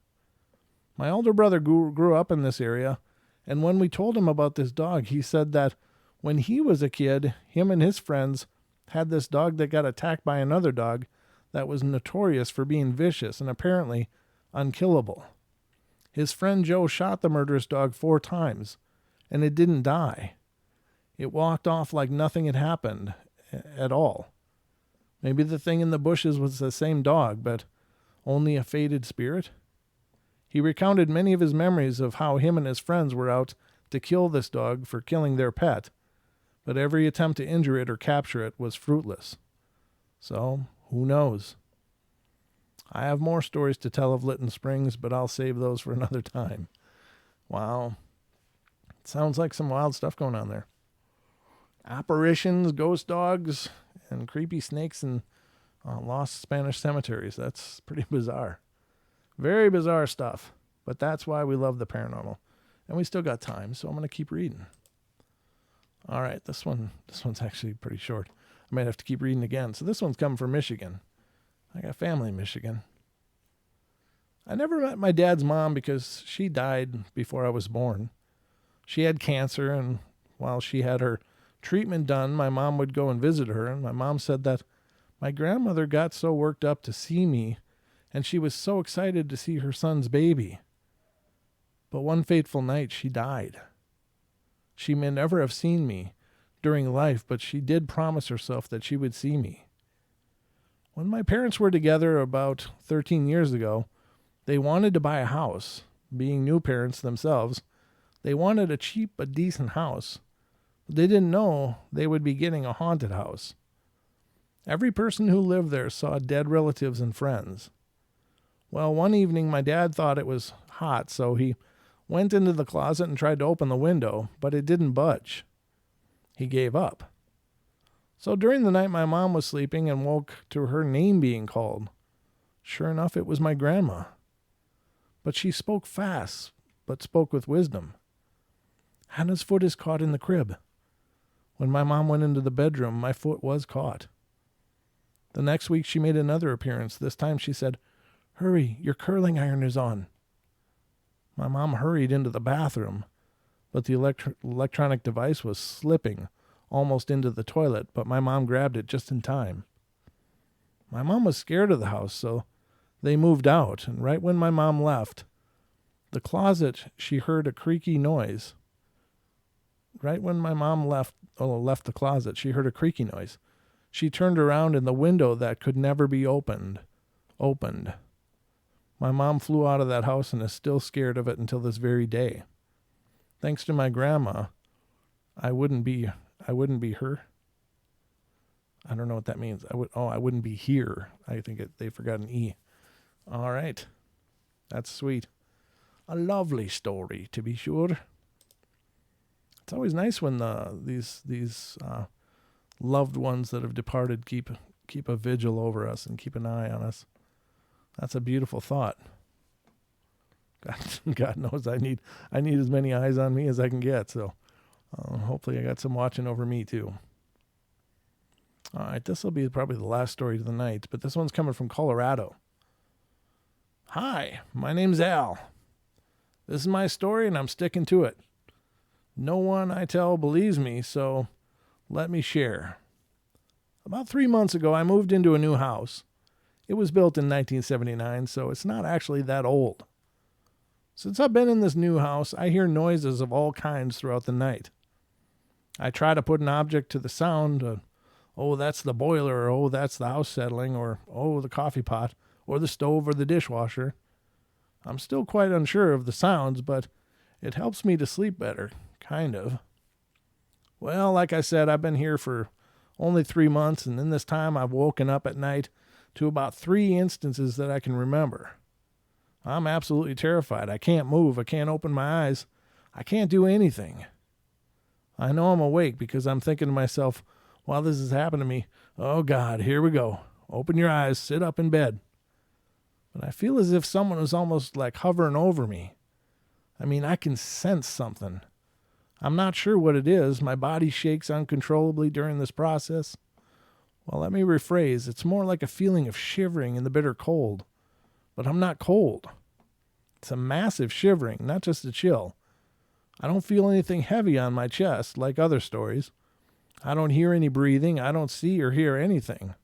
My older brother grew up in this area, and when we told him about this dog, he said that when he was a kid, him and his friends had this dog that got attacked by another dog that was notorious for being vicious and apparently unkillable. His friend Joe shot the murderous dog 4 times, and it didn't die. It walked off like nothing had happened at all. Maybe the thing in the bushes was the same dog, but only a faded spirit? He recounted many of his memories of how him and his friends were out to kill this dog for killing their pet, but every attempt to injure it or capture it was fruitless. So, who knows? I have more stories to tell of Lytton Springs, but I'll save those for another time. Wow. It sounds like some wild stuff going on there. Apparitions, ghost dogs, and creepy snakes in lost Spanish cemeteries. That's pretty bizarre. Very bizarre stuff. But that's why we love the paranormal. And we still got time, so I'm going to keep reading. All right, this one's actually pretty short. I might have to keep reading again. So this one's coming from Michigan. I got family in Michigan. I never met my dad's mom because she died before I was born. She had cancer, and while she had her treatment done, my mom would go and visit her, and my mom said that my grandmother got so worked up to see me, and she was so excited to see her son's baby. But one fateful night, she died. She may never have seen me during life, but she did promise herself that she would see me. When my parents were together about 13 years ago, they wanted to buy a house. Being new parents themselves, they wanted a cheap but decent house. They didn't know they would be getting a haunted house. Every person who lived there saw dead relatives and friends. Well, one evening my dad thought it was hot, so he went into the closet and tried to open the window, but it didn't budge. He gave up. So during the night my mom was sleeping and woke to her name being called. Sure enough, it was my grandma. But she spoke fast, but spoke with wisdom. Hannah's foot is caught in the crib. When my mom went into the bedroom, my foot was caught. The next week she made another appearance. This time she said, "Hurry, your curling iron is on." My mom hurried into the bathroom, but the electronic device was slipping almost into the toilet, but my mom grabbed it just in time. My mom was scared of the house, so they moved out, and right when my mom left the closet, she heard a creaky noise. Right when my mom left the closet, she heard a creaky noise. She turned around, and the window that could never be opened. My mom flew out of that house and is still scared of it until this very day. Thanks to my grandma, I wouldn't be her. I don't know what that means. I wouldn't be here. I think they forgot an E. All right. That's sweet. A lovely story, to be sure. It's always nice when these loved ones that have departed keep a vigil over us and keep an eye on us. That's a beautiful thought. God knows I need as many eyes on me as I can get. So hopefully I got some watching over me too. All right, this will be probably the last story of the night, but this one's coming from Colorado. Hi, my name's Al. This is my story, and I'm sticking to it. No one I tell believes me, so let me share. About 3 months ago, I moved into a new house. It was built in 1979, so it's not actually that old. Since I've been in this new house, I hear noises of all kinds throughout the night. I try to put an object to the sound, oh, that's the boiler, or oh, that's the house settling, or oh, the coffee pot, or the stove, or the dishwasher. I'm still quite unsure of the sounds, but it helps me to sleep better, kind of. Well, like I said, I've been here for only 3 months, and in this time I've woken up at night to about 3 instances that I can remember. I'm absolutely terrified. I can't move. I can't open my eyes. I can't do anything. I know I'm awake because I'm thinking to myself, while this has happened to me, oh God, here we go. Open your eyes, sit up in bed. But I feel as if someone was almost like hovering over me. I mean, I can sense something. I'm not sure what it is. My body shakes uncontrollably during this process. Well, let me rephrase. It's more like a feeling of shivering in the bitter cold. But I'm not cold. It's a massive shivering, not just a chill. I don't feel anything heavy on my chest like other stories. I don't hear any breathing. I don't see or hear anything.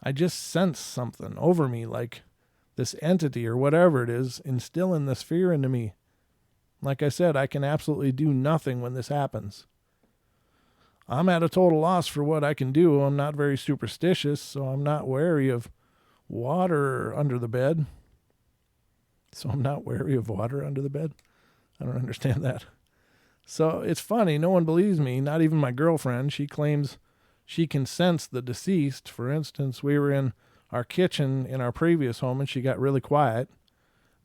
I just sense something over me, like this entity or whatever it is instilling this fear into me. Like I said, I can absolutely do nothing when this happens. I'm at a total loss for what I can do. I'm not very superstitious, so I'm not wary of water under the bed. I don't understand that. So it's funny, no one believes me, not even my girlfriend. She claims she can sense the deceased. For instance, we were in our kitchen in our previous home and she got really quiet.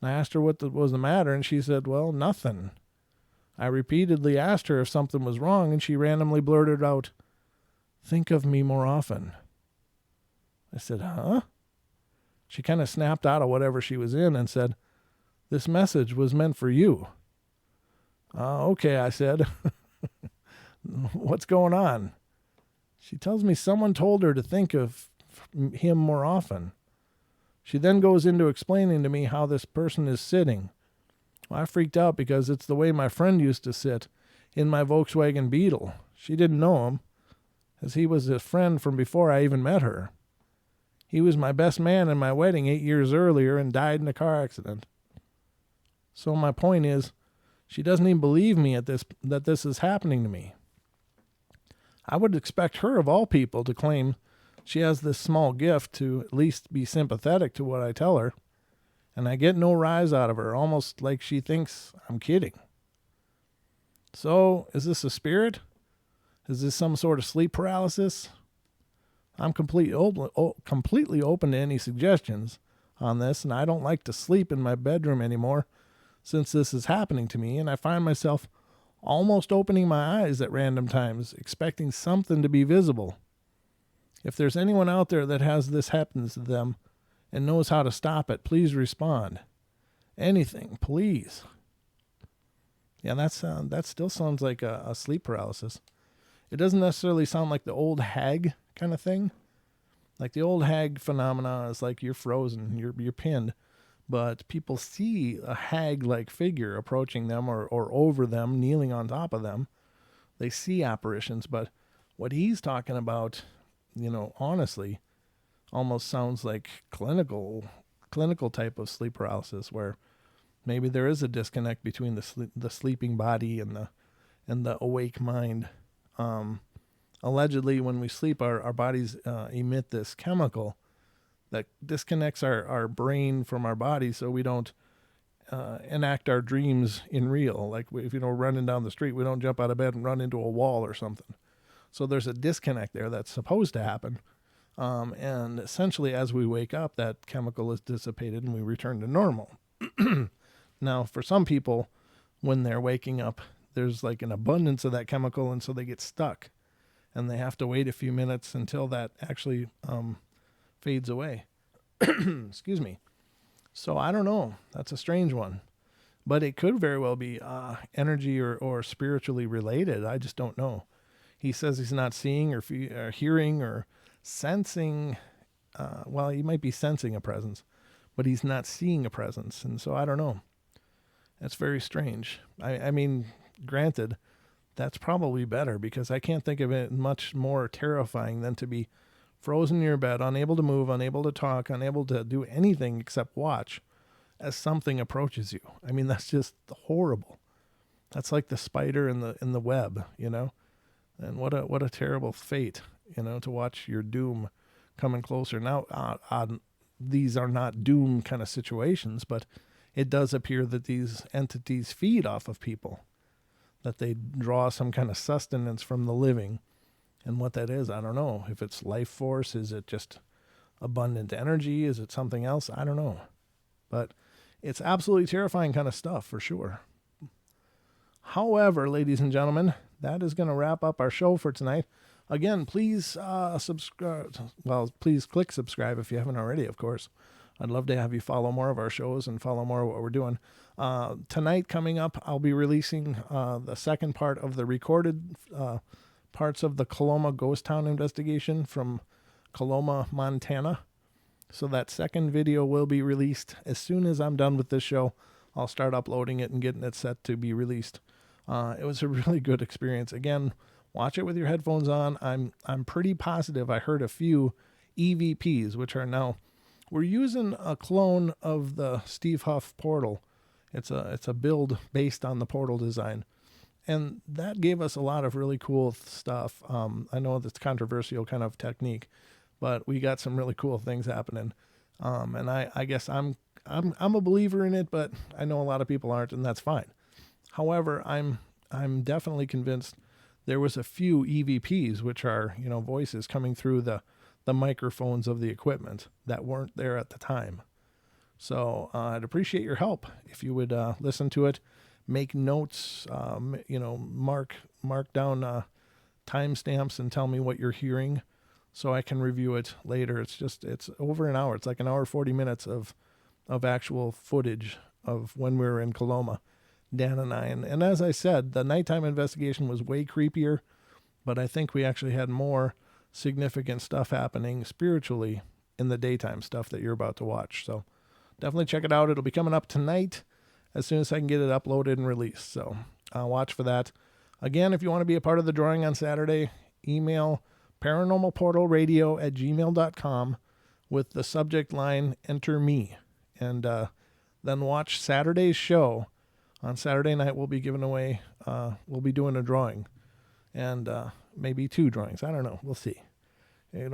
And I asked her what was the matter and she said, well, nothing. I repeatedly asked her if something was wrong and she randomly blurted out, think of me more often. I said, huh? She kind of snapped out of whatever she was in and said, this message was meant for you. Okay, I said. What's going on? She tells me someone told her to think of him more often. She then goes into explaining to me how this person is sitting. Well, I freaked out because it's the way my friend used to sit in my Volkswagen Beetle. She didn't know him, as he was a friend from before I even met her. He was my best man in my wedding 8 years earlier and died in a car accident. So my point is, she doesn't even believe me that this is happening to me. I would expect her, of all people, to claim she has this small gift to at least be sympathetic to what I tell her, and I get no rise out of her, almost like she thinks I'm kidding. So, is this a spirit? Is this some sort of sleep paralysis? I'm completely open to any suggestions on this, and I don't like to sleep in my bedroom anymore since this is happening to me, and I find myself almost opening my eyes at random times, expecting something to be visible. If there's anyone out there that has this happens to them and knows how to stop it, please respond. Anything, please. Yeah, that still sounds like a sleep paralysis. It doesn't necessarily sound like the old hag kind of thing. Like the old hag phenomena is like you're frozen, you're pinned. But people see a hag-like figure approaching them or over them, kneeling on top of them. They see apparitions, but what he's talking about, honestly, almost sounds like clinical type of sleep paralysis, where maybe there is a disconnect between the sleeping body and the awake mind. Allegedly, when we sleep, our bodies emit this chemical that disconnects our brain from our body, so we don't enact our dreams in real. Like if running down the street, we don't jump out of bed and run into a wall or something. So there's a disconnect there that's supposed to happen. And essentially, as we wake up, that chemical is dissipated and we return to normal. Now, for some people, when they're waking up, there's like an abundance of that chemical, and so they get stuck. And they have to wait a few minutes until that actually fades away. Excuse me. So I don't know. That's a strange one. But it could very well be energy or spiritually related. I just don't know. He says he's not seeing or hearing or sensing. Well, he might be sensing a presence, but he's not seeing a presence. And so I don't know. That's very strange. I mean, granted, that's probably better because I can't think of it much more terrifying than to be frozen in your bed, unable to move, unable to talk, unable to do anything except watch as something approaches you. I mean, that's just horrible. That's like the spider in the web, And what a terrible fate, to watch your doom coming closer. Now, these are not doom kind of situations, but it does appear that these entities feed off of people, that they draw some kind of sustenance from the living. And what that is, I don't know. If it's life force, is it just abundant energy? Is it something else? I don't know. But it's absolutely terrifying kind of stuff for sure. However, ladies and gentlemen, that is going to wrap up our show for tonight. Again, please subscribe. Well, please click subscribe if you haven't already, of course. I'd love to have you follow more of our shows and follow more of what we're doing. Tonight, coming up, I'll be releasing the second part of the recorded parts of the Coloma ghost town investigation from Coloma, Montana. So that second video will be released as soon as I'm done with this show. I'll start uploading it and getting it set to be released. It was a really good experience. Again, watch it with your headphones on. I'm pretty positive I heard a few EVPs, which are now, we're using a clone of the Steve Huff portal. It's a build based on the portal design. And that gave us a lot of really cool stuff. I know that's controversial kind of technique, but we got some really cool things happening. And I guess I'm a believer in it, but I know a lot of people aren't, and that's fine. However, I'm definitely convinced there was a few EVPs, which are, voices coming through the microphones of the equipment that weren't there at the time. So I'd appreciate your help if you would listen to it, make notes, mark down timestamps and tell me what you're hearing so I can review it later. It's over an hour. It's like an hour, 40 minutes of actual footage of when we were in Coloma, Dan and I. And as I said, the nighttime investigation was way creepier, but I think we actually had more significant stuff happening spiritually in the daytime stuff that you're about to watch. So definitely check it out. It'll be coming up tonight as soon as I can get it uploaded and released. So watch for that. Again, if you want to be a part of the drawing on Saturday, email paranormalportalradio@gmail.com with the subject line, enter me. And then watch Saturday's show. On Saturday night, we'll be giving away, we'll be doing a drawing. And maybe 2 drawings. I don't know. We'll see. It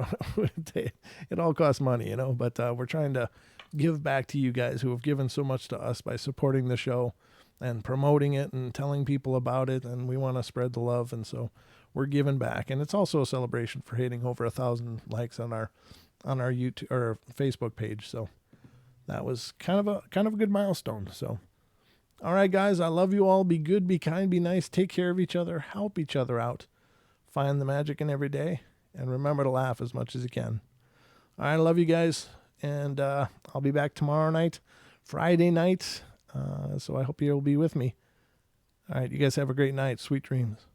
all costs money, but we're trying to give back to you guys who have given so much to us by supporting the show and promoting it and telling people about it. And we want to spread the love. And so we're giving back. And it's also a celebration for hitting over 1,000 likes on our YouTube or Facebook page. So that was kind of a good milestone. So, all right, guys, I love you all. Be good, be kind, be nice. Take care of each other. Help each other out. Find the magic in every day. And remember to laugh as much as you can. All right, I love you guys. And I'll be back tomorrow night, Friday night. So I hope you'll be with me. All right, you guys have a great night. Sweet dreams.